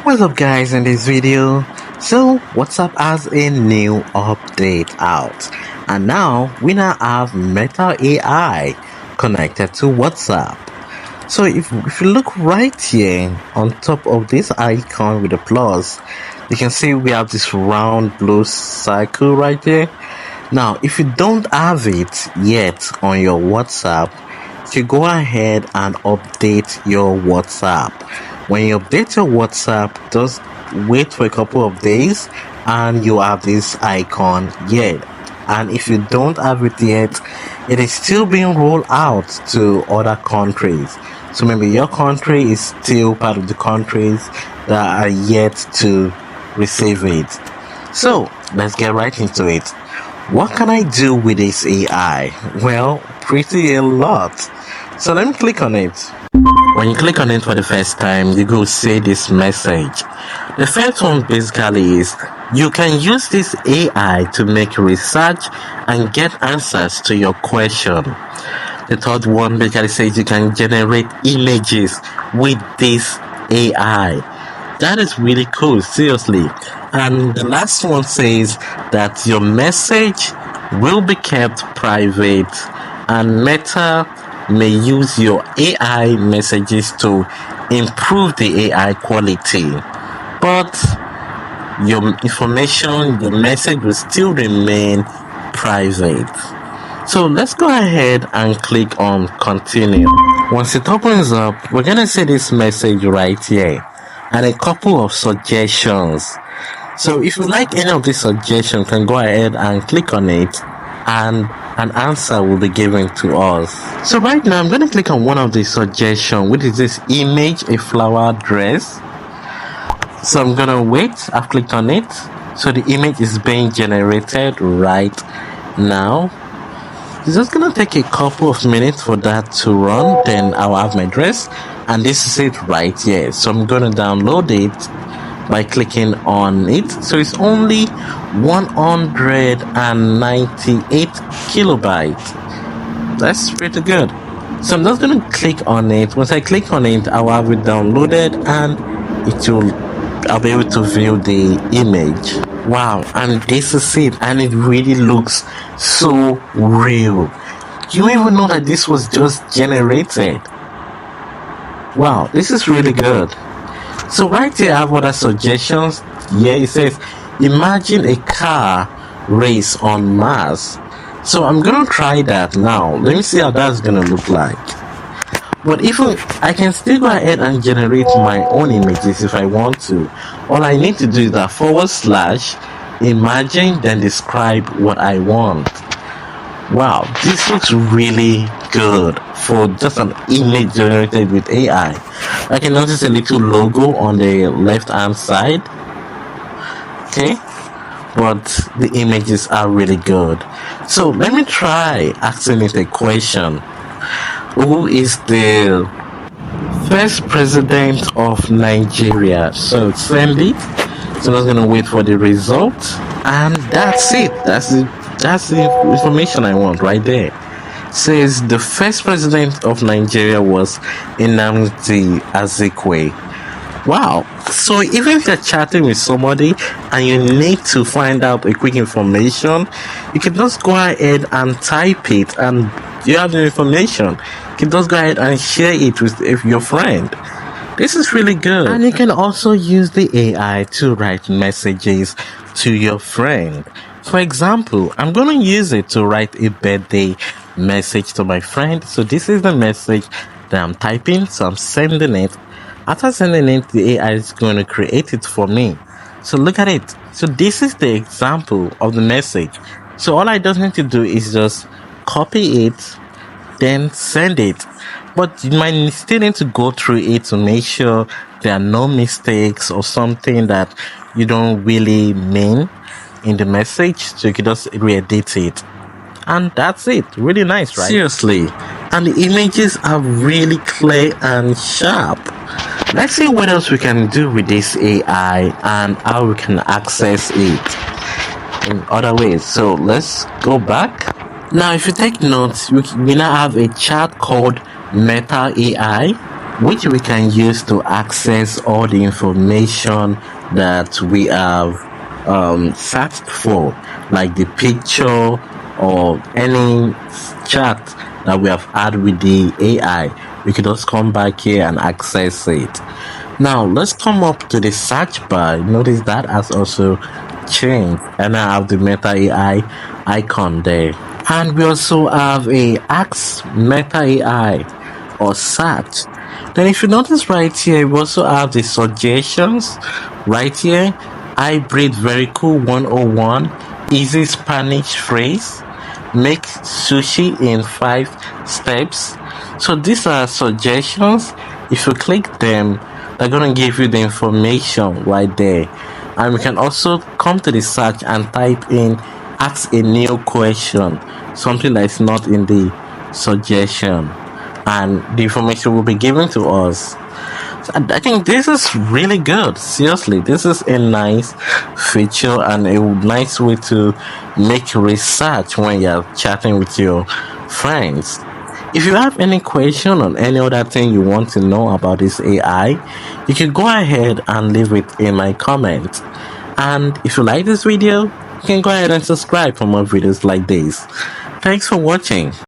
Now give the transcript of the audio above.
What's up guys, in this video, so WhatsApp has a new update out, and now we now have Meta AI connected to WhatsApp. So if you look right here on top of this icon with the plus, you can see we have this round blue circle right there. Now if you don't have it yet on your WhatsApp, you go ahead and update your WhatsApp. When you update your WhatsApp, just wait for a couple of days and you have this icon yet. And if you don't have it yet, it is still being rolled out to other countries. So maybe your country is still part of the countries that are yet to receive it. So let's get right into it. What can I do with this AI? Well, pretty a lot. So let me click on it. When you click on it for the first time, you go see this message. The first one basically is you can use this AI to make research and get answers to your question. The third one basically says you can generate images with this AI. That is really cool, seriously. And the last one says that your message will be kept private and Meta may use your AI messages to improve the AI quality, but your information, your message will still remain private. So let's go ahead and click on continue. Once it opens up, we're gonna see this message right here and a couple of suggestions. So if you like any of these suggestions, you can go ahead and click on it and an answer will be given to us. So right now I'm going to click on one of the suggestions, which is this image a flower dress. So I'm going to wait. I've clicked on it. So the image is being generated right now. It's just going to take a couple of minutes for that to run. Then I'll have my dress, and this is it right here. So I'm going to download it by clicking on it. So it's only 198 kilobytes. That's pretty good. So I'm just going to click on it. Once I click on it, I'll have it downloaded and I'll be able to view the image. Wow, and this is it, and it really looks so real. You don't even know that this was just generated. Wow, this is really good. So right here I have other suggestions. Yeah, it says imagine a car race on Mars. So I'm gonna try that now. Let me see how that's gonna look like. But even I can still go ahead and generate my own images if I want to. All I need to do is that / imagine, then describe what I want. Wow, this looks really good for just an image generated with AI. I can notice a little logo on the left hand side. Okay, but the images are really good. So let me try asking it a question. Who is the first president of Nigeria? So send it. So I'm gonna wait for the result, and that's it. That's the information I want right there. Says the first president of Nigeria was Nnamdi Azikiwe. Wow. So even if you're chatting with somebody and you need to find out a quick information, you can just go ahead and type it and you have the information. You can just go ahead and share it with your friend. This is really good. And you can also use the AI to write messages to your friend. For example, I'm going to use it to write a birthday message to my friend. So this is the message that I'm typing. So I'm sending it. After sending it, the AI is going to create it for me. So look at it. So this is the example of the message. So all I just need to do is just copy it, then send it. But you might still need to go through it to make sure there are no mistakes or something that you don't really mean in the message, so you can just re-edit it, and that's it. Really nice, right? Seriously, and the images are really clear and sharp. Let's see what else we can do with this AI and how we can access it in other ways. So let's go back. Now if you take notes, we now have a chat called Meta AI. which we can use to access all the information that we have searched for, like the picture or any chat that we have had with the AI. We could just come back here and access it. Now let's come up to the search bar. Notice that has also changed, and I have the Meta AI icon there. And we also have a Ask Meta AI or search. Then if you notice right here, we also have the suggestions right here. Hybrid very cool 101, easy Spanish phrase, make sushi in 5 steps. So these are suggestions. If you click them, they're gonna give you the information right there. And we can also come to the search and type in ask a new question, something that is not in the suggestion, and the information will be given to us. So I think this is really good. Seriously, this is a nice feature and a nice way to make research when you're chatting with your friends. If you have any question on any other thing you want to know about this AI, you can go ahead and leave it in my comments. And if you like this video, you can go ahead and subscribe for more videos like this. Thanks for watching.